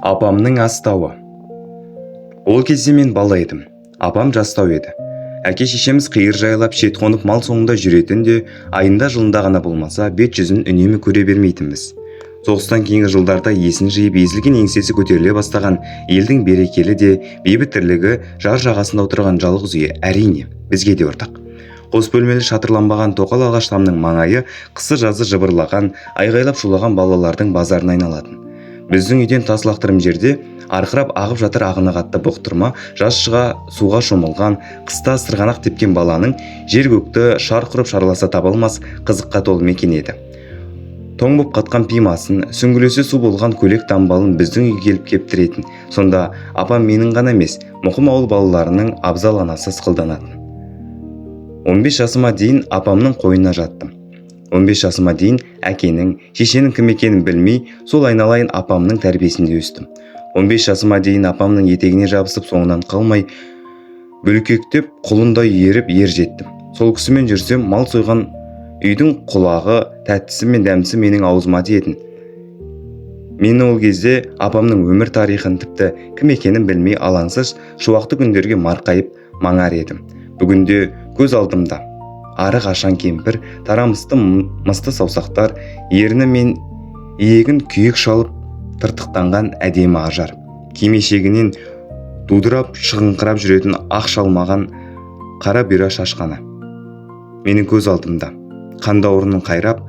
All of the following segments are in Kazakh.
Апамның астауы. Ол кезде мен бала едім. Апам жастау еді. Әке-шешеміз қиыр жайлап шет қонып мал соңында жүретін де, айында жылында ғана болмаса бет-жүзін үнемі көре бермейтінбіз. Соғыстан кейінгі жылдарда есін жиып, езілген еңсесі көтеріле бастаған елдің берекелі де, бейбіт тірлігі жар жағасында отырған жалғыз үйі әрине бізге де ортақ. Қос бөлмелі шатырланбаған тоқал ағаш тамның маңайы қысы-жазы жыбырлаған, айғайлап шулаған балалардың базарына айналатын. Біздің үйден тас лақтырым жерде арқырап ағып жатыр ағыны қатты бұқтырма, жаз шыға суға шомылған, қыста сырғанақ тепкен баланың жер-көкті шар құрып шарласа табылмас қызыққа толы мекен еді. Тоң боп қатқан пимасын, сүңгілесі су болған көйлек дамбалын біздің үйге келіп кептіретін. Сонда апам менің ғана емес, мұқым ауыл балаларының абзал анасы сықылданатын. 15 жасыма дейін апамның қойнына жаттым. 15 жасыма дейін әкенің, шешенің кім екенін білмей, сол айналайын апамның тәрбиесінде өстім. 15 жасыма дейін апамның етегіне жабысып, соңынан қалмай, бүлкектеп, құлындай еріп ер жеттім. Сол кісімен жүрсем, мал сойған үйдің құлағы, тәттісі мен дәмсі менің аузыма тиетін. Мен ол кезде апамның өмір тарихын, тіпті кім екенін білмей, алаңсыз шуақты күндерге марқайып маңар едім. Бүгінде көз алдымда ары қашан кемпір, тарамысты мысты саусақтар, ерні мен иегін күйек шалып тыртықтанған әдемі ажар. Кимешегінен дудырап шығыңқырап жүретін ақ шалмаған қара бұйра шашқаны. Менің көз алдымда қандауырының қайрап,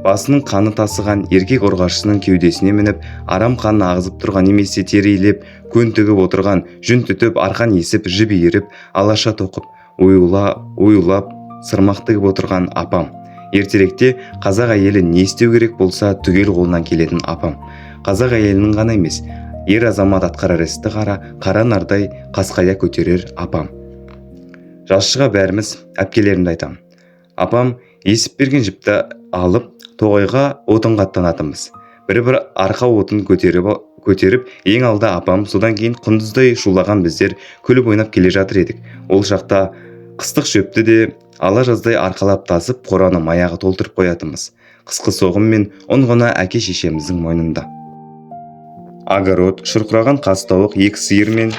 басының қаны тасыған еркек ұрғашысының кеудесіне мініп, арам қанын ағызып тұрған, немесе терилеп, көн тігіп отырған, жүн түтіп, арқан есіп, жіп иіріп, алаша тоқып, оюлап, сырмақ тігіп отырған апам. Ертеректе қазақ әйелі не істеу керек болса түгел қолынан келетін апам. Қазақ әйелінің ғана емес, ер азамат атқарар істі қара нардай қасқая көтерер апам. Жасшыға бәріміз әпкелерімді айтам. Апам есіп берген жіпті алып, тоғайға отын қаттанатынбыз. Бір арқа отын көтеріп, ең алда апам, содан кейін құндыздай шулаған біздер күліп ойнап келе жатыр едік. Ол шақта қыстық шөпті де ала жаздай арқалап тасып, қораны маяғы толтырып қоятынбыз. Қысқы соғым мен ұнғына әке-шешеміздің мойнында. Огород, шұрқыраған қастауық, екі сиыр мен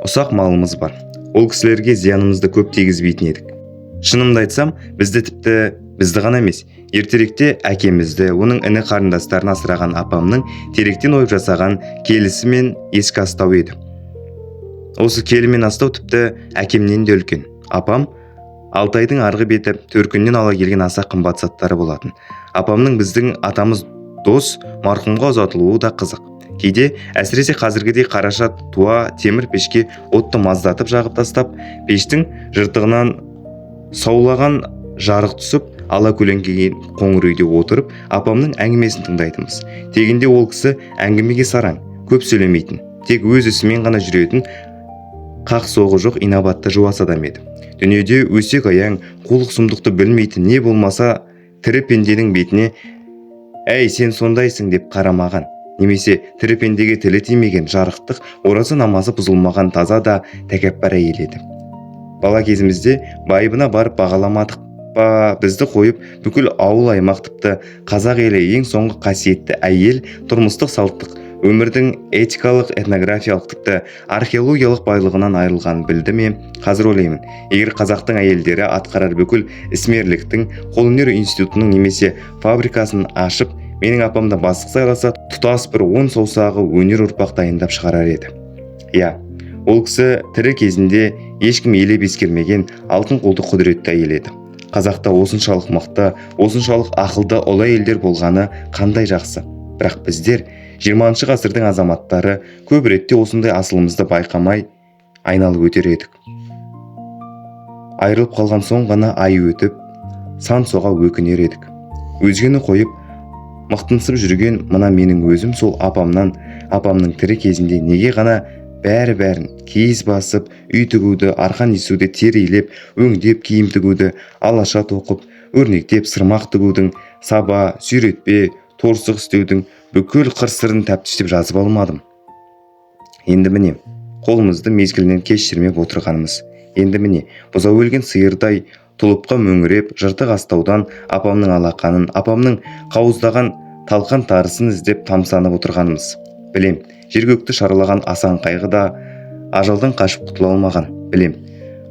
ұсақ малымыз бар. Ол кісілерге зиянымызды көп тигізбейтін едік. Шынымды айтсам, бізді ғана емес, ертеректе әкемізді, оның іні қарындастарын асыраған апамның теректен ойып жасаған келісі мен ескі астау еді. Осы келі мен астау тіпті әкемнен де үлкен. Апам Алтайдың арғы беті төркіннен ала келген аса қымбат заттары болатын. Апамның біздің атамыз дос марқұмға ұзатылуы да қызық. Кейде әсіресе қазіргідей қараша туа темір пешке отты маздатып жағып тастап, пештің жыртығынан саулаған жарық түсіп, ала көлеңкеген қоңыр үйде отырып, апамның әңгімесін тыңдайтынбыз. Тегінде ол кісі әңгімеге сараң, көп сөйлемейтін, тек өз ісімен ғана жүретін, қақ соғы жоқ инабатты жуас адам еді. Дүниеде өсек аяң, қулық сұмдықты білмейтін, не болмаса тірі пенденің бетіне «Әй, сен сондайсың» деп қарамаған, немесе тірі пендеге тілі тимеген, жарықтық, ораза намазы бұзылмаған таза да тәкаппар әйел еді. Бала кезімізде байыбына барып бағаламадық па, бізді қойып бүкіл ауыл аймақ, тіпті қазақ елі ең соңғы қасиетті әйел, тұрмыстық салттық, өмірдің этикалық, этнографиялық, тіпті археологиялық байлығынан айырылған білді ме? Қазір ойлаймын, егер қазақтың әйелдері атқарар бүкіл ісмерліктің, қолөнер институтының немесе фабрикасын ашып, менің апамда бастық сайласа, тұтас бір 10 саусағы өнер ұрпақ дайындап шығарар еді. Иә, ол кісі тірі кезінде ешкім елеп ескермеген алтын қолды құдіретті әйел еді. Қазақта осыншалық мықты, осыншалық ақылды ұлы әйелдер болғаны қандай жақсы. Бірақ біздер 20 ғасырдың азаматтары көп ретте осындай асылымызды байқамай айналып өтер едік. Айырылып қалған соң ғана ай өтіп, сан соға өкінер едік. Өзгені қойып, мақтансып жүрген мына менің өзім сол апамның тірі кезінде неге ғана бәрін киіз басып, үй тігуді, арқан есуді, терилеп, өңдеп, киім тігуді, алаша тоқып, өрнектеп, сырмақ тігудің, саба, сүйретпе, торсық істеудің бүкіл қыр-сырын тәптіштеп жазып алмадым. Енді міне, қолымызды мезгілінен кешірмеп отырғанымыз. Енді міне, бұзау өлген сиырдай тұлыпқа мөңіреп, жыртық астаудан апамның алақанын, апамның қауыздаған талқан тарысын іздеп тамсанып отырғанымыз. Білем, жер көкті шарлаған асан қайғы да ажалдан қашып құтыла алмаған. Білем,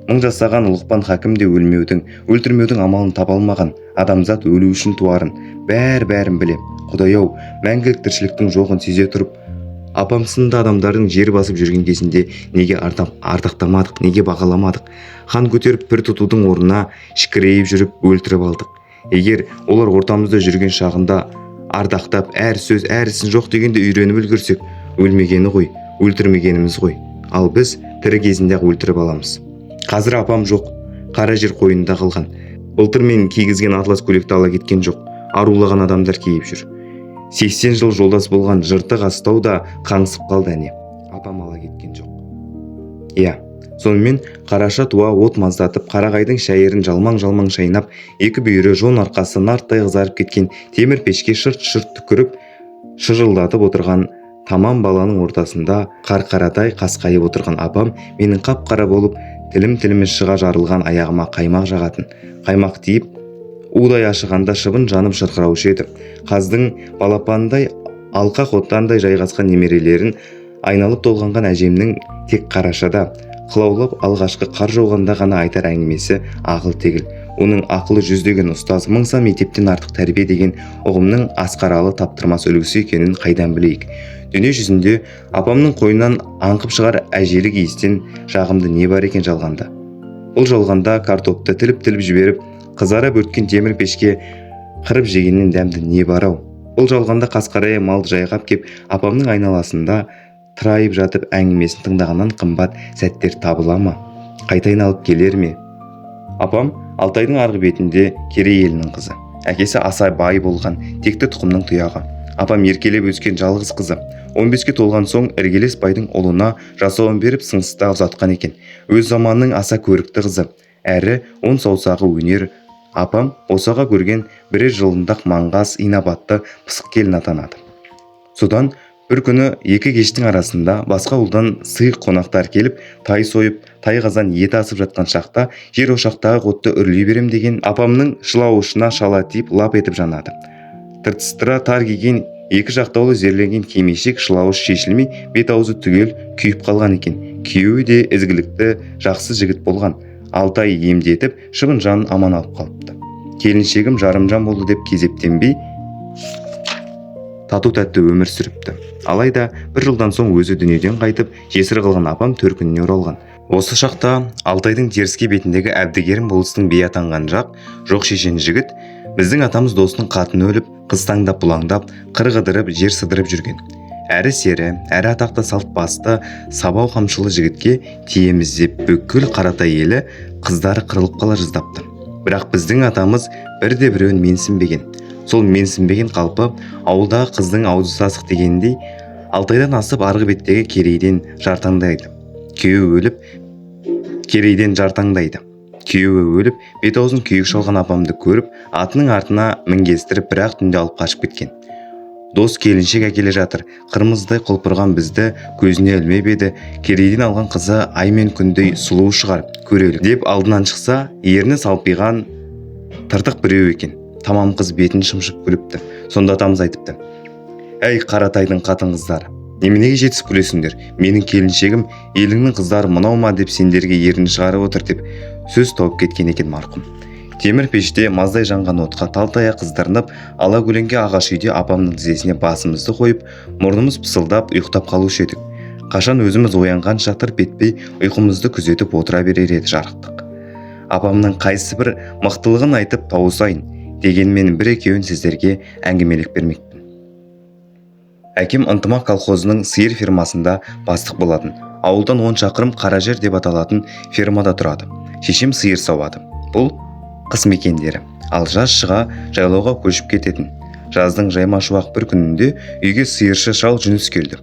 мың жасаған Лұқпан хакім де өлтірмеудің амалын таба алмаған. Адамзат өлу үшін туарын, бәрін білем. Құдай-ау, мәңгілік тіршіліктің жоғын сезе тұрып, апам сынды адамдардың жер басып жүрген кезінде неге ардақтамадық, неге бағаламадық? Хан көтеріп пір тұтудың орнына шікірейіп жүріп өлтіріп алдық. Егер олар ортамызда жүрген шағында ардақтап, әр сөз, әр ісін жоқ дегенде үйреніп үлгірсек, өлмегені ғой, өлтірмегеніміз ғой. Ал біз тірі кезінде-ақ өлтіріп аламыз. Қазір апам жоқ, қара жер қойнында қалған. Былтыр мен кигізген атлас көйлекті ала кеткен жоқ, арулаған адамдар киіп жүр. 80 жыл жолдас болған жыртық астау да қаңсып қалды әне. Апам ала кеткен жоқ. Иә, сонымен қараша туа от маздатып, қарағайдың шайырын жалмаң-жалмаң шайнап, екі бүйірі жон арқасы нарттай қызарып кеткен темір пешке шырт-шырт түкіріп, шыжылдатып отырған тамам баланың ортасында қарқарадай қасқайып отырған апам менің қап-қара болып, тілім шыға жарылған аяғыма қаймақ жағатын. Қаймақ тиіп, удай ашығанда шыбын жанып шырқыраушы еді. Қаздың балапандай алқа қоттандай жайғасқан немерелерін айналып толғанған әжемнің тек қарашада қылаулап алғашқы қар жауғанда ғана айтар әңгімесі ақыл тегіл. Оның ақылы жүздеген ұстаз, мыңсан мектептен артық тәрбие деген ұғымның асқаралы таптырмас үлгісі екенін қайдан білейік. Дүние жүзінде апамның қойнынан аңқып шығар әжелік иістен жағымды не бар екен жалғанда? Бұл жалғанда картопты тіліп жіберіп, қызарып өткен темір пешке қырып жегеннен дәмді не бар-ау? Бұл жалғанда қасқарая мал жайғап кеп апамның айналасында тырайып жатып әңгімесін тыңдағаннан қымбат сәттер табыла ма? Қайта айналып келер ме? Апам Алтайдың арғы бетінде Керей елінің қызы. Әкесі аса бай болған, текті тұқымның тұяғы. Апам еркелеп өскен жалғыз қызы. 15-ке толған соң іргелес байдың ұлына жасауын беріп сыңсыста ұзатқан екен. Өз заманның аса көрікті қызы, әрі он саусағы өнер. Апам осаға көрген бірер жылындақ маңғаз инабатты пысық келін атанады. Содан бір күні екі кештің арасында басқа ұлдан сый қонақтар келіп, тай сойып, тай қазан ет асып жатқан шақта жер ошақтағы отты үрлей берем деген апамның шылауышына шала тиіп лап етіп жанады. Тыртыстыра тар киген екі жақтаулы зерленген кимешек шылауыш шешілмей бет-аузы түгел күйіп қалған екен. Күйеуі де ізгілікті жақсы жігіт болған. Алтай емдетіп шыбын жанын аман алып қалыпты. Келіншегім жарымжан болды деп кезептенбей тату-тәтті өмір сүріпті. Алайда бір жылдан соң өзі дүниеден қайтып, жесір қалған апам төркініне оралған. Осы шақта Алтайдың теріскей бетіндегі Әбдігерім болыстың би атанған жоқ шешен жігіт, біздің атамыз досының қатыны өліп, қыз таңдап бұлаңдап, қырғыдырып, жер сыдырып жүрген. Әрі сері, әрі атақты салт басты, сабау қамшылы жігітке тиеміз деп бүкіл Қаратай елі қыздары қырылып қала жаздапты. Бірақ біздің атамыз бірде-біреуін менсінбеген. Сол менсінбеген қалпы ауылдағы қыздың аузы сасық дегендей Алтайдан асып арғы беттегі Керейден жартаңдайды. Күйеуі өліп, бет-аузын күйік шалған апамды көріп, атының артына мінгестіріп бір-ақ түнде алып қашып кеткен. Дос келіншек әкеле жатыр, қырмыздай құлпырған бізді көзіне ілмеп еді, Керейден алған қызы ай мен күндей сұлу шығар, көрелік деп алдынан шықса, ерні салпиған тыртық біреу екен. Тамам қыз бетін шымшып күліпті. Сонда атамыз айтыпты: «Әй Қаратайдың қатын қыздары, неменеге жетісіп күлесіңдер? Менің келіншегім еліңнің қыздары мынау ма деп сендерге ерін шығарып отыр» деп сөз тауып кеткен екен марқұм. Темір пеште маздай жанған отқа талтая қыздырынып, ала көлеңке ағаш үйде апамның тізесіне басымызды қойып, мұрнымыз пысылдап ұйықтап қалушы едік. Қашан өзіміз оянғанша тырп етпей ұйқымызды күзетіп отыра берер еді жарықтық. Апамның қайсы бір мықтылығын айтып тауысайын дегенмен бір-екеуін сіздерге әңгімелеп бермекпін. Әкем ынтымақ колхозының сиыр фермасында бастық болатын. Ауылдан 10 шақырым Қаражер деп аталатын фермада тұрады. Шешем сиыр сауады. Бұл қыс мекендері. Ал жаз шыға жайлауға көшіп кететін. Жаздың жайма-шуақ бір күнінде үйге сиыршы шал Жүніс келді.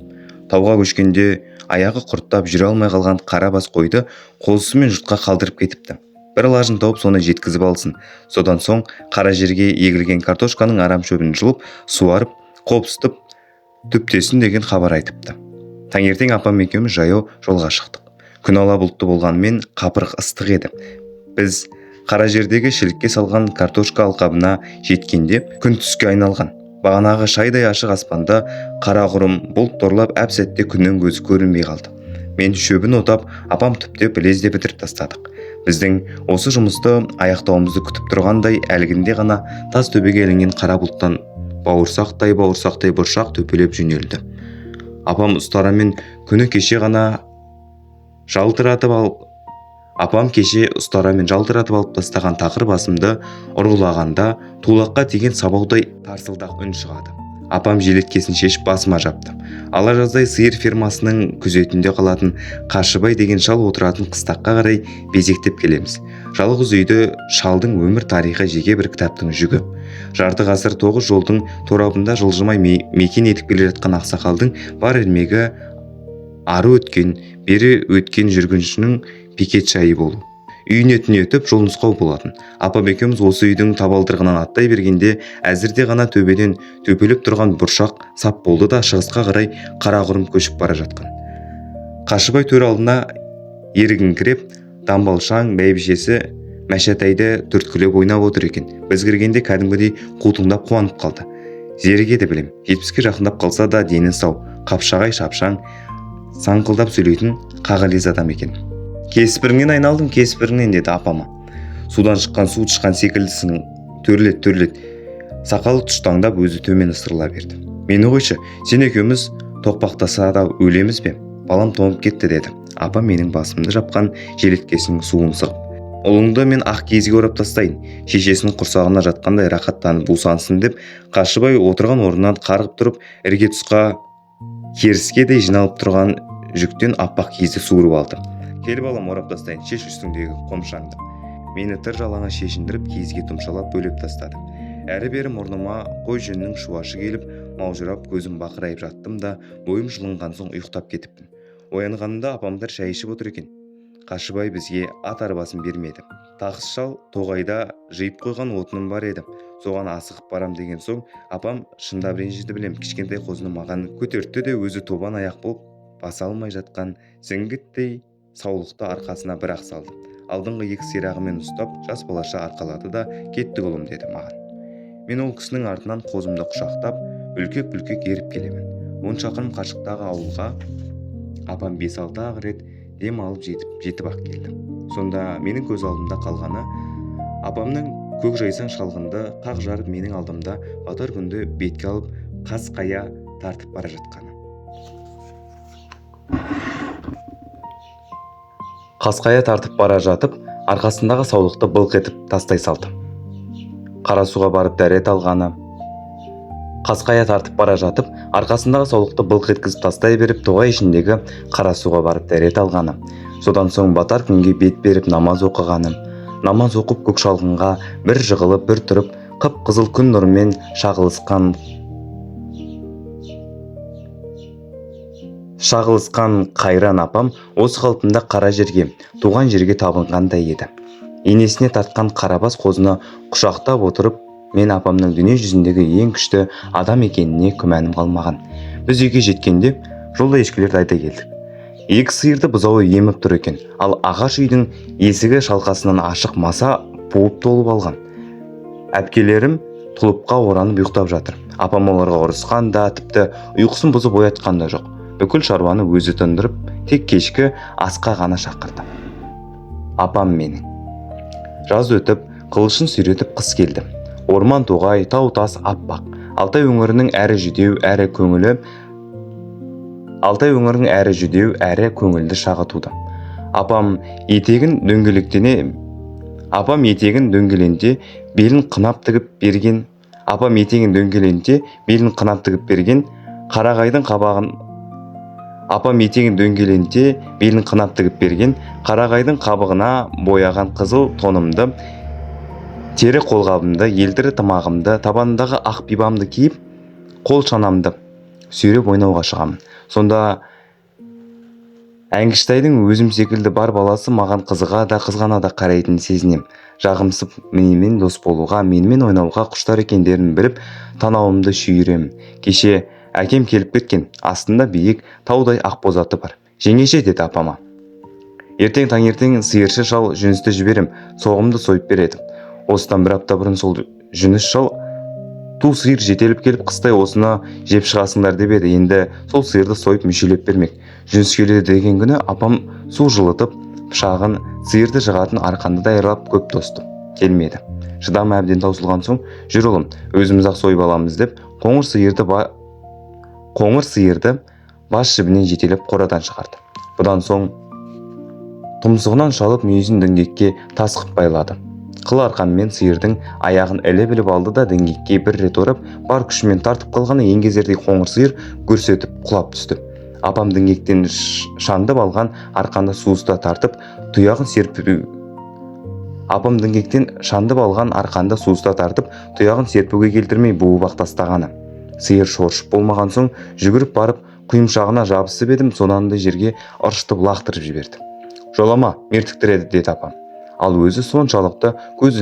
Тауға көшкенде аяғы құрттап жүре алмай қалған қара бас қойды қозысымен жұртқа қалдырып кетіпті. Бір лажын тауып соны жеткізіп алсын. Содан соң қара жерге егілген картошканың арам шөбін жұлып, суарып, қопсытып, түптесін деген хабар айтыпты. Таңертең апам екеуміз жаяу жолға шықтық. Күн ала бұлтты болғанмен қапырық ыстық еді. Біз қара жердегі шілікке салған картошка алқабына жеткенде күн түске айналған. Бағанағы шайдай ашық аспанда қара құрым бұлт торлап әп сәтте күннің көзі көрінбей қалды. Мен шөбін отап, апам түптеп лезде бітіріп тастадық. Біздің осы жұмысты аяқтауымызды күтіп тұрғандай әлгінде ғана тас төбеге ілінген қара бұлттан бауырсақтай бұршақ төпелеп жөнелді. Апам ұстарамен күні кеше ғана жалтыратып алып тастаған тақыр басымды ұрғылағанда тулаққа тиген сабаудай тарсылдақ үн шығады. Апам желеткесін шешіп басыма жапты. Ала жаздай сиыр фермасының күзетінде қалатын Қашыбай деген шал отыратын қыстаққа қарай безектеп келеміз. Жалғыз үйді шалдың өмір тарихы жеке бір кітаптың жүгі. Жарты ғасыр 9 жолдың торабында жылжымай мекен етіп келе жатқан ақсақалдың бар ермегі ары өткен, бері өткен жүргіншінің пикет шайы болу. Үйіне түнетіп жол нұсқау болатын. Апам екеуміз осы үйдің табалдырығынан аттай бергенде әзірде ғана төбеден төпелеп тұрған бұршақ сап болды да шығысқа қарай қара құрым көшіп бара жатқан. Қашыбай төр алдына ерігіңкіреп, дамбалшаң бәйбішесі Мәшәтайды түрткілеп ойнап отыр екен. Біз кіргенде кәдімгідей қутыңдап қуанып қалды. Зеріге де білем, 70-ке жақындап қалса да дені сау, қапшағай шапшаң, саңқылдап сөйлейтін қағылез адам екен. Кеспіріңнен айналдым, кеспіріңнен, деді апама. Судан шыққан су тышқан секілдісің, төрлет. Сақалы тұштаңдап өзі төмен ысырыла берді. Мені қойшы, сен екеуміз тоқпақтаса да өлеміз бе? Балам тоңып кетті, деді. Апам менің басымды жапқан желеткесінің суын сығып. Ұлыңды мен ақ киізге орап тастайын. Шешесінің құрсағына жатқандай рақаттанып бусансын деп, Қашыбай отырған орнынан қарғып тұрып, ірге тұсқа керіскедей жиналып тұрған жүктен аппақ киізді суырып алды. Кел балам, орап тастайын, шеш үстіңдегі қомшаңды. Мені тыр жалаңа шешіндіріп киізге тұмшалап бөлеп тастады. Әрі-бері мұрныма қой жүнінің шуашы келіп, маужырап көзім бақырайып жаттым да, бойым жылынған соң ұйықтап кетіппін. Оянғанымда апамдар шай ішіп отыр екен. Қашыбай бізге ат арбасын бермеді. Тақыс шал тоғайда жиып қойған отыным бар еді. Соған асығып барам деген соң, апам шындап ренжіді білем. Кішкентай қозыны маған көтертті де өзі тобан аяқ болып баса алмай жатқан зіңгіттей саулықты арқасына бір-ақ салды. Алдыңғы екі сирағымен ұстап, жас балаша арқалады да кеттік ұлым, деді маған. Мен ол кісінің артынан қозымды құшақтап, бүлкек еріп келемін. 10 шақырым қашықтағы ауылға апам 5-6 рет дем алып жетіп-ақ келді. Сонда менің көз алдымда қалғаны апамның көк жайсаң шалғынды қақ жарып менің алдымда батар күнді бетке алып қасқая тартып бара жатқаны. Қасқая тартып бара жатып, арқасындағы саулықты былқ етіп тастай салды. Қарасуға барып дәрет алғаны. Қасқая тартып бара жатып, арқасындағы саулықты былқ еткізіп тастай беріп, тоғай ішіндегі Қарасуға барып дәрет алғаны. Содан соң батар күнге бет беріп намаз оқығаны. Намаз оқып көк шалғынға бір жығылып, бір тұрып, қып-қызыл күн нұрымен шағылысқан қайран апам осы қалпында қара жерге, туған жерге табынғандай еді. Енесіне тартқан қарабас қозыны құшақтап отырып, мен апамның дүние жүзіндегі ең күшті адам екеніне күмәнім қалмаған. Біз үйге жеткенде жолда ешкілерді айта келдік. Екі сиырды бұзауы еміп тұр екен, ал ағаш үйдің есігі шалқасынан ашық маса буып толып алған. Әпкелерім тұлыпқа оранып ұйықтап жатыр. Апам оларға ұрысқан да, тіпті ұйқысын бұзып оятқан да жоқ. Бүкіл шаруаны өзі тындырып, тек кешкі асқа ғана шақырды. Апам менің. Жаз өтіп, қылышын сүйретіп қыс келді. Орман тоғай, тау-тас аппақ. Алтай өңірінің әрі жүдеу, әрі көңілді шағы туды. Апам етегін дөңгеленде белін қынап тігіп берген, қарағайдың қабығына бояған қызыл тонымды, тері қолғабымды, елтірі тымағымды, табанындағы ақ бибамды киіп, қол шанамды сүйреп ойнауға шығамын. Сонда әңгіштайдың өзім секілді бар баласы маған қызыға да қызғана да қарайтынын сезінем. Жағымсып менімен дос болуға, менімен ойнауға құштар екендерін біліп, танауымды шүйіремін. Кеше әкем келіп кеткен, астында биік таудай ақ бозаты бар. Жеңеше, деді апама. Ертең таңертең сиыршы шал жүністі жіберем, соғымды сойып береді. Осыдан бір апта бұрын сол жүніс шал Ту сиыр жетеліп келіп қыстай осыны жеп шығасыңдар деп еді. Енді сол сиырды сойып мүшелеп бермек. Жүніс келеді деген күні апам су жылытып пышағын сиырды жығатын арқанды даярлап көп тосты. Келмеді. Шыдамы әбден таусылған соң, жүр ұлым, өзіміз-ақ сойып аламыз деп қоңыр сиырды бас жібінен жетелеп қорадан шығарды. Бұдан соң тұмсығынан шалып мүйізін діңгекке тас қып байлады. Қыл арқанмен сиырдың аяғын іліп алды да діңгекке бір рет орап, бар күшімен тартып қалғаны еңгезердей қоңыр сиыр гүрс етіп құлап түсті. Апам діңгектен шандып алған арқанды суыста тартып, тұяғын серпуге келтірмей буып-ақ тастағаны. Сиыр шоршып болмаған соң жүгіріп барып құйымшағына жабысып едім, содан да жерге ыршытып лақтырып жіберді. Жолама, мертіктіреді деді апам. Ал өзі соншалықты көз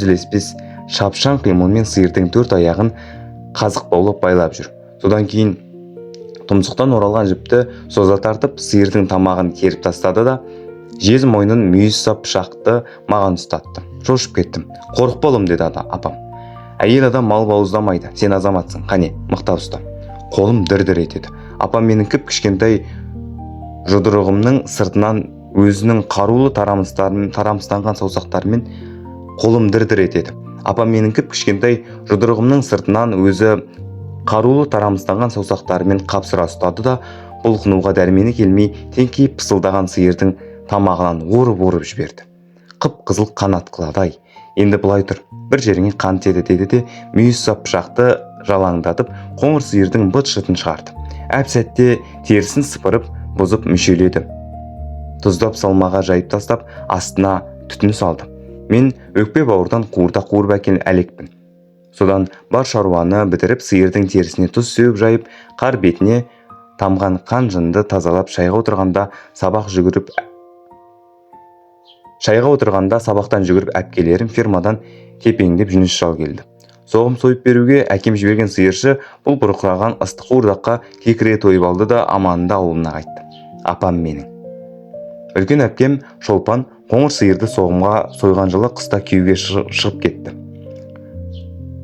ілеспес шапшаң қимылмен сиырдың төрт аяғын қазық баулап байлап жүр. Содан кейін тұмсықтан оралған жіпті соза тартып, сиырдың тамағын керіп тастады да жез мойнын мүйіз сап пышақты маған ұстатты. Шошып кеттім. Қорықпа ұлым, деді апам. Әйел адам мал бауыздамайды, сен азаматсың, қане, мықтап ұста. Қолым дір-дір етеді. Апам менің кіп-кішкентай жұдырығымның сыртынан өзінің қарулы тарамыстанған саусақтарымен қолым дір-дір етеді. Апам менің кіп-кішкентай жұдырығымның сыртынан өзі қарулы тарамыстанған саусақтарымен қапсыра ұстады да бұлқынуға дәрмені келмей теңкейіп пысылдаған сиырдың тамағынан орып жіберді. Қып-қызыл қанат қылады-ай. Енді былай тұр, бір жеріңе қан теді деді де мүйіз сап пышақты жалаңдатып қоңыр сиырдың быт-шытын шығарды. Әп-сәтте терісін сыпырып бұзып мүшеледі. Тұздап салмаға жайып тастап астына түтін салды. Мен өкпе бауырдан қуырып әлекпін. Содан бар шаруаны бітіріп сиырдың терісіне тұз сеуіп жайып, қар бетіне тамған қан жынды тазалап шайға сабақтан жүгіріп әпкелерім фермадан кепеңдеп жүніс шал келді. Соғым сойып беруге әкем жіберген сиыршы бұл бұрқыраған ыстық қуырдаққа кекіре тойып алды да аманында ауылына қайтты. Апам менің. Үлкен әпкем Шолпан қоңыр сиырды соғымға сойған жылы қыста күйеуге шығып кетті.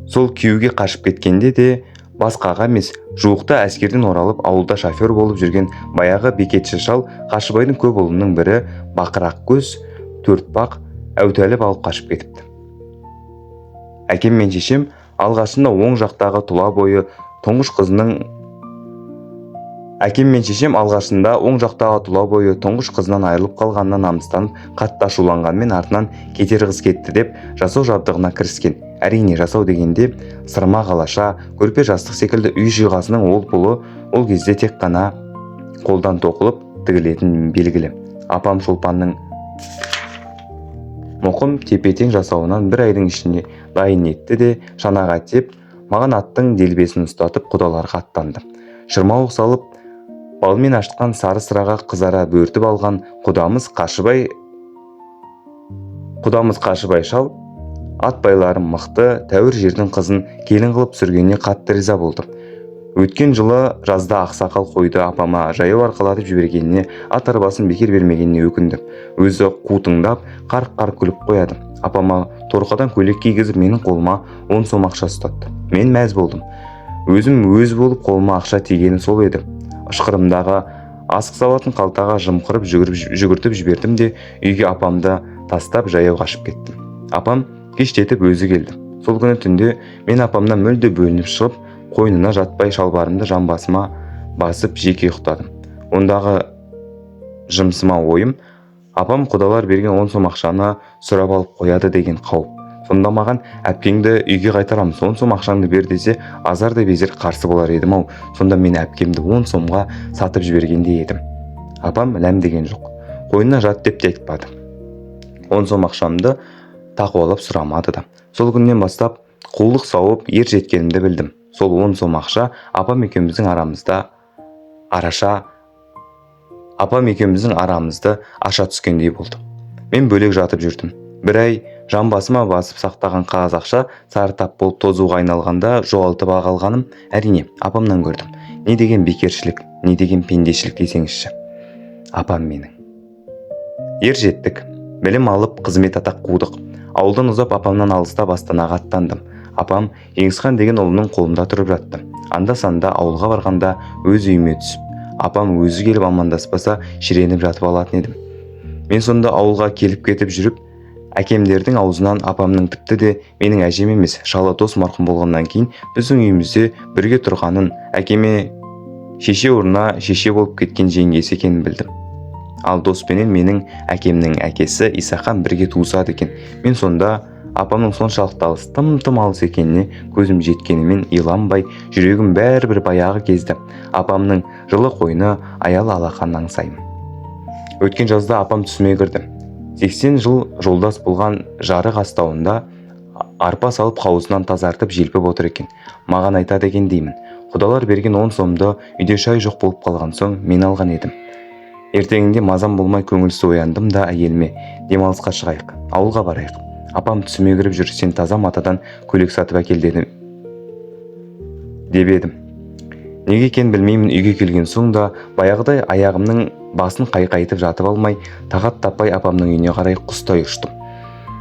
Сол күйеуге қашып кеткенде де басқаға емес, жуықта әскерден оралып ауылда шофер болып жүрген баяғы бекетші шал Қашыбайдың көп ұлының бірі бақырақ көз төртбақ Әутәліп алып қашып кетіпті. Әкем мен шешем алғашында оң жақтағы тұла бойы тұңғыш қызынан айырылып қалғанына намыстанып қатты ашуланғанмен артынан кетер қыз кетті деп жасау жабдығына кіріскен. Әрине, жасау дегенде сырма, қалаша, көрпе жастық секілді үй жиғасының ол пұлы ол кезде тек қана қолдан тоқылып тігілетін белгілі. Апам Шолпанның мұқым тепетең жасауынан бір айдың ішінде дайын етті де шанаға теп, маған аттың делбесін ұстатып құдаларға аттанды. Шырмауық салып, балмен ашытқан сары сыраға қызара бөртіп алған құдамыз Қашыбай шал, ат байларым мықты, тәуір жердің қызын келін қылып сүргеніне қатты риза болды. Өткен жылы жазда ақсақал қойды апама жаяу арқалатып жібергеніне, ат арбасын бекер бермегеніне өкінді. Өзі қутыңдап, қарқ-қарқ күліп қояды. Апама торқадан көйлек кигізіп менің қолыма 10 сом ақша ұстатты. Мен мәз болдым. Өзім өз болып қолыма ақша тигені сол еді. Ышқырымдағы асық салатын қалтаға жымқырып жүгіртіп жібердім де үйге апамды тастап жаяу қашып кеттім. Апам кештетіп өзі келді. Сол күні түнде мен апамнан мүлде бөлініп шығып, қойнына жатпай шалбарымды жамбасыма басып жеке ұйықтадым. Ондағы жымсыма ойым, апам құдалар берген 10 сом ақшаны сұрап алып қояды деген қауіп. Сонда маған әпкеңді үйге қайтарамыз, 10 сом ақшаңды бер десе, азар да безер қарсы болар едім-ау. Сонда мен әпкемді 10 сомға сатып жібергенде едім. Апам ләм деген жоқ. Қойнына жат деп те айтпады. 10 сом ақшамды тақуалап сұрамады да. Сол күннен бастап қулық сауып ер жеткенімді білдім. Сол 10 сом ақша апам екеуміздің арамызды аша түскендей болды. Мен бөлек жатып жүрдім. Бір ай жамбасыма басып сақтаған қағаз ақша сары тап болып тозуға айналғанда жоғалтып алғаным әрине апамнан көрдім. Не деген бекершілік, не деген пендешілік десеңізші. Апам менің. Ер жеттік, білім алып қызмет атақ қудық. Ауылдан ұзап апамнан алыстап Астанаға аттандым. Апам Жеңісхан деген ұлының қолында тұрып жатты. Анда-санда ауылға барғанда өз үйіме түсіп, апам өзі келіп амандаспаса шіреніп жатып алатын едім. Мен сонда ауылға келіп кетіп жүріп, әкемдердің аузынан апамның тіпті де менің әжем емес, шала дос марқұм болғаннан кейін біздің үйімізде бірге тұрғанын, әкеме шеше орнына шеше болып кеткен жеңгесі екенін білдім. Ал доспенен менің әкемнің әкесі Исақан бірге туысады екен. Мен сонда апамның соншалықты алыс, тым алыс екеніне көзім жеткенімен иланбай, жүрегім бәрібір баяғы кезді апамның жылы қойны аялы алақанын аңсаймын. Өткен жазда апам түсіме кірді. 80 жыл жолдас болған жарық астауында арпа салып қауызынан тазартып желпіп отыр екен. Маған айтады екен деймін. Құдалар берген 10 сомды үйде шай жоқ болып қалған соң мен алған едім. Ертеңінде мазам болмай көңілсіз ояндым да әйеліме демалысқа шығайық, ауылға барайық. Апам түсіме кіріп жүр, сен таза матадан көйлек сатып әкел деп едім. Неге екенін білмеймін, үйге келген соң да баяғыдай аяғымның басын қайқайтып жатып алмай, тағат таппай апамның үйіне қарай құстай ұштым.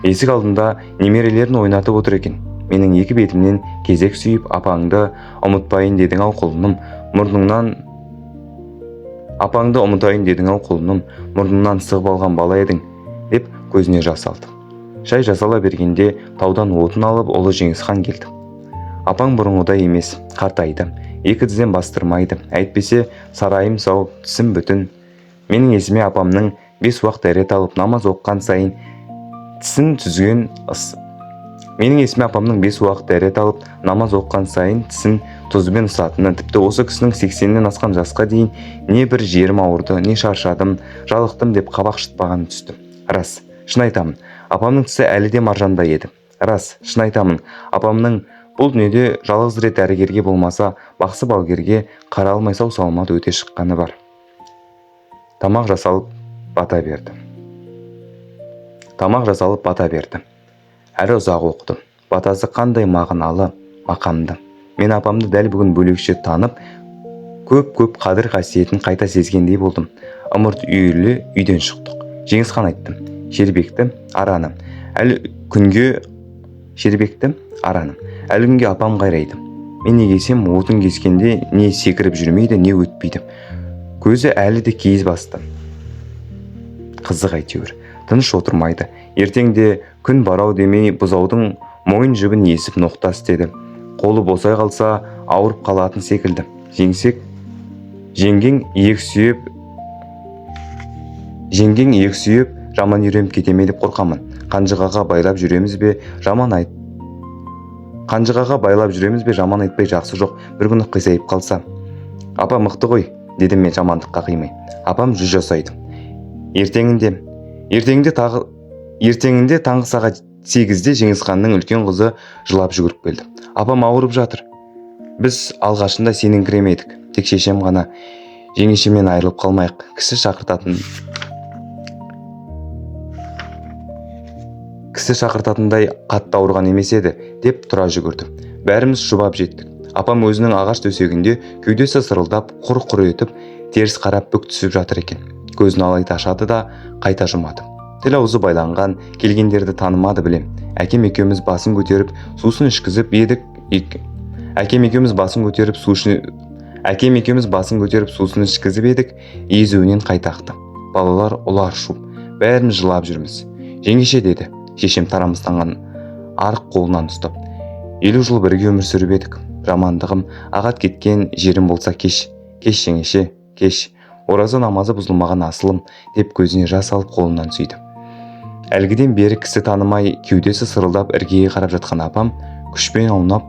Есік алдында немерелерін ойнатып отыр екен. Менің екі бетімнен кезек сүйіп, апаңды ұмытпайын дедің ау құлыным, мұрныңнан сығып алған бала едің, деп көзіне жас алды. Шай жасала бергенде таудан отын алып ұлы Жеңісхан келді. Апаң бұрынғыдай емес, қартайды, екі тізен бастырмайды, әйтпесе сарайым сау, тісім бүтін. Менің есіме апамның 5 уақыт дәрет алып намаз оққан сайын тісін түзген тұзбен ұсатыны, тіпті осы кісінің 80-нен асқан жасқа дейін не бір жерім ауырды, не шаршадым, жалықтым деп қабақ шытпаған түсті. Рас, шын айтамын, апамның тісі әлі де маржандай еді. Рас, шын айтамын, апамның бұл дүниеде жалғыз рет дәрігерге болмаса бақсы балгерге қара алмай сау саламат өте шыққаны бар. Тамақ жасалып бата берді. Әлі ұзақ оқыдым. Батасы қандай мағыналы, мақамды. Мен апамды дәл бүгін бөлекше танып, көп қадір қасиетін қайта сезгендей болдым. Ымырт үйлі үйден шықтық. Жеңісхан айттым. Шербекті араны. Әлі күнге апам қайрайды. Мен егесем отын кескенде не секіріп жүрмейді, не өтпейді. Көзі әлі де кейіз басты. Қызық әйтеуір. Тыныш отырмайды. Ертеңде күн барау демей бұзаудың мойын жібін есіп ноқта істеді. Қолы босай қалса ауырып қалатын секілді. Жеңгең иек сүйеп жаман үйреніп кетеме деп қорқамын. Қанжығаға байлап жүреміз бе жаман айтпай жақсы жоқ, бір күні қисайып қалса. Апа мықты ғой, дедім мен жамандыққа қимай. Апам 100 жасайды. Ертеңінде таңғы сағат 8-де Жеңісханның үлкен қызы жылап жүгіріп келді. Апам ауырып жатыр. Біз алғашында сеніңкіремедік. Тек шешем ғана жеңешемен айырылып қалмайық, кісі шақыртатындай қатты ауырған емес еді, деп тұра жүгірді. Бәріміз шұбап жеттік. Апам өзінің ағаш төсегінде кеудесі сырылдап, құр етіп, теріс қарап бүк түсіп жатыр екен. Көзін алайта ашады да қайта жұмады. Тіл аузы байланған, келгендерді танымады білем. Әкем екеуміз басын көтеріп сусын ішкізіп едік, езуінен қайтақты. Балалар ұлар шуып, бәріміз жылап жүрміз. Жеңеше, деді шешем тарамыстанған арық қолынан ұстап. 50 жыл бірге өмір сүріп едік. Жамандығым ағат кеткен жерім болса кеш жеңеше, кеш. Ораза намазы бұзылмаған асылым, деп көзіне жас алып қолынан сүйді. Әлгіден бері кісі танымай кеудесі сырылдап іргеге қарап жатқан апам күшпен аунап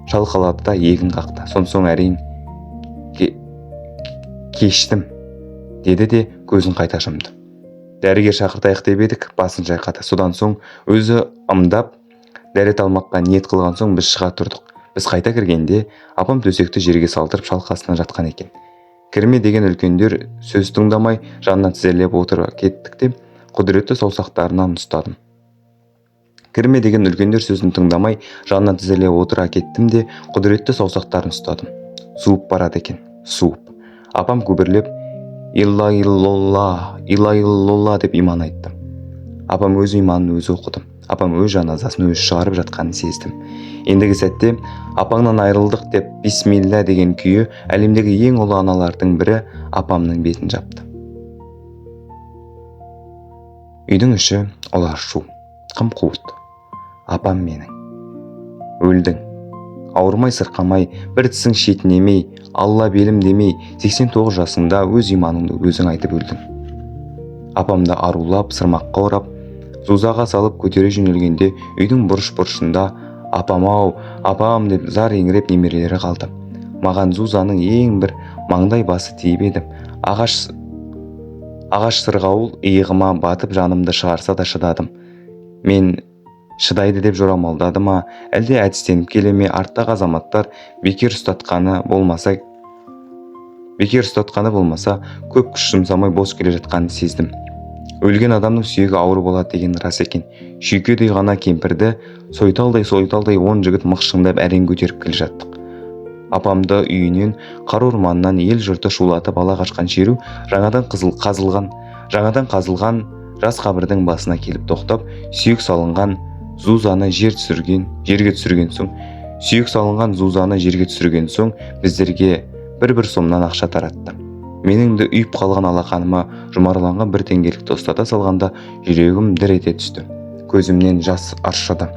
шалқалады да егін қақты. Сонсоң әрең кештім, деді де көзін қайта жұмды. Дәрігер шақыртайық деп едік, басын жайқады. Содан соң өзі ымдап дәрет алмаққа ниет қылған соң біз шыға тұрдық. Біз қайта кіргенде апам төсекті жерге салдырып шалқасынан жатқан екен. Кірме деген үлкендер сөз тыңдамай жанынан тізерлеп отыр кеттік деп құдіретті саусақтарынан ұстадым. Кірме деген үлкендер сөзін тыңдамай жанынан тізерлеп отыра кеттім де құдіретті саусақтарын ұстадым. Суып барады екен, суып. Апам көбірлеп илла илалла деп иман айтты. Апам өз иманын өзі оқыды. Апам өз жаназасын өзі шығарып жатқанын сездім. Ендігі сәтте апаңнан айырылдық деп бисмилля деген күйі әлемдегі ең ұлы аналардың бірі апамның бетін жапты. Үйдің іші ұлар шу, қым-қуыт. Апам менің. Өлдің. Ауырмай сырқамай, бір тісің шетінемей, алла белім демей, 89 жасыңда өз иманыңды өзің айтып өлдің. Апамды арулап, сырмаққа орап, зузаға салып көтере жөнелгенде үйдің бұрыш-бұрышында апам-ау, апам деп зар еңіреп немерелері қалды. Маған зузаның ең бір маңдай басы тиіп еді. Ағаш сырғауыл иығыма батып жанымды шығарса да шыдадым. Мен шыдайды деп жорамалдады ма, әлде әдістеніп келе ме, арттағы азаматтар бекер ұстатқаны болмаса, көп күш жұмсамай бос келе жатқанын сездім. Өлген адамның сүйегі ауыр болады деген рас екен. Шүйкедей ғана кемпірді сойталдай 10 жігіт мықшыңдап әрең көтеріп келе жаттық. Апамды үйінен, қара орманнан ел жұрты шулатып ала қашқан шеру жаңадан қазылған жас қабірдің басына келіп тоқтап, сүйек салынған зузаны жерге түсірген соң біздерге бір сомнан ақша таратты. Менің де үйіп қалған алақаныма жұмарланған бір теңгелікті ұстата салғанда жүрегім дір ете түсті. Көзімнен жас аршыды.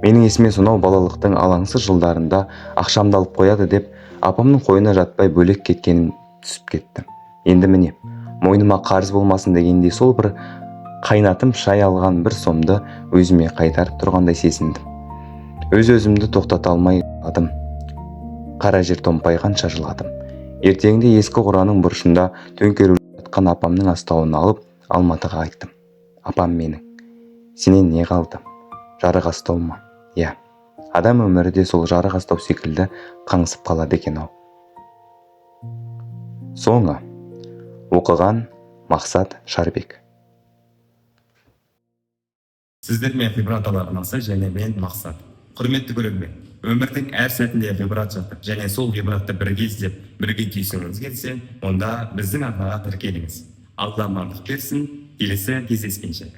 Менің есіме сонау балалықтың алаңсыз жылдарында ақшамды алып қояды деп апамның қойына жатпай бөлек кеткенім түсіп кетті. Енді міне, мойныма қарыз болмасын дегендей сол бір қайнатым шай алған бір сомды өзіме қайтарып тұрғандай сезіндім. Өз-өзімді тоқтата алмай жыладым. Қара жер томпайғанша жыладым. Ертеңінде ескі қораның бұрышында төңкеріп жатқан апамның астауын алып Алматыға айттым. Апам менің. Сенен не қалды? Жарық астау ма? Иә. Адам өмірі де сол жарық астау секілді қаңсып қалады екен-ау. Соңы. Оқыған Мақсат Шарбек. Сіздермен ғибрат аларыңызға және мен Мақсат. Құрметті көрермен, өмірдің әр сәтінде ғибрат жатыр, және сол ғибратты бірге іздеп, бірге түйсіңіз келсе, онда біздің арнаға тіркеліңіз. Алла амандық берсін, келесі кездескенше.